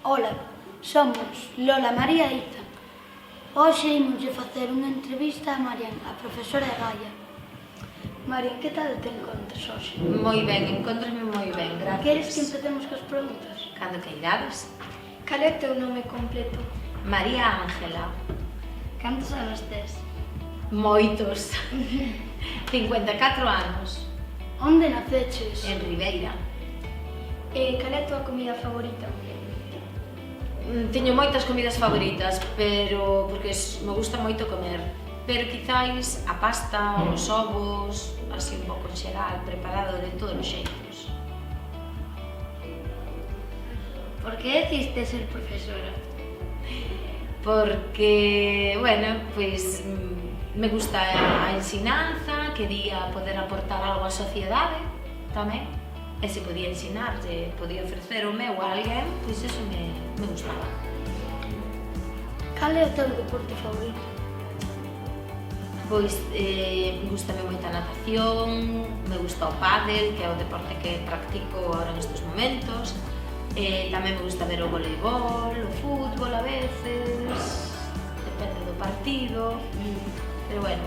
Ola, somos Lola, María e Ita. Hoxe imoslle facer unha entrevista a Marian, a profesora de Gaia. Marian, que tal te encontras hoxe? Moi ben, encontrasme moi ben, gracias. Queres que empecemos cas preguntas? Cando queirades. Cal é o teu nome completo? María Ángela. Cantos anos tes? Moitos. 54 anos. Onde naceches? En Ribeira. Cal é a tua comida favorita? Teño moitas comidas favoritas, pero porque me gusta moito comer. Pero quizáis a pasta, os ovos, así un pouco en xeral, preparado de todos os xeitos. Por que decidiste ser profesora? Porque, bueno, pois me gusta a ensinanza, quería poder aportar algo á sociedade tamén. E se podía ensinar, se podía ofrecer o meu a alguén, pois eso me gustaba. Cal é o teu deporte favorito? Pois gustame moita a natación, me gusta o pádel, que é o deporte que practico agora nestes momentos. Tamén me gusta ver o voleibol, o fútbol a veces, depende do partido, pero bueno,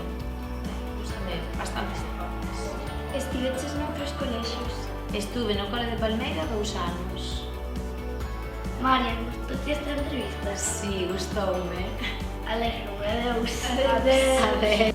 gustame bastantes deportes. Estiveches noutros colexios? Estuve no Cole de Palmeira 2 anos. Marian, gustouche esta entrevista? Sí, gustoume. Alegro, adeus. Adeus.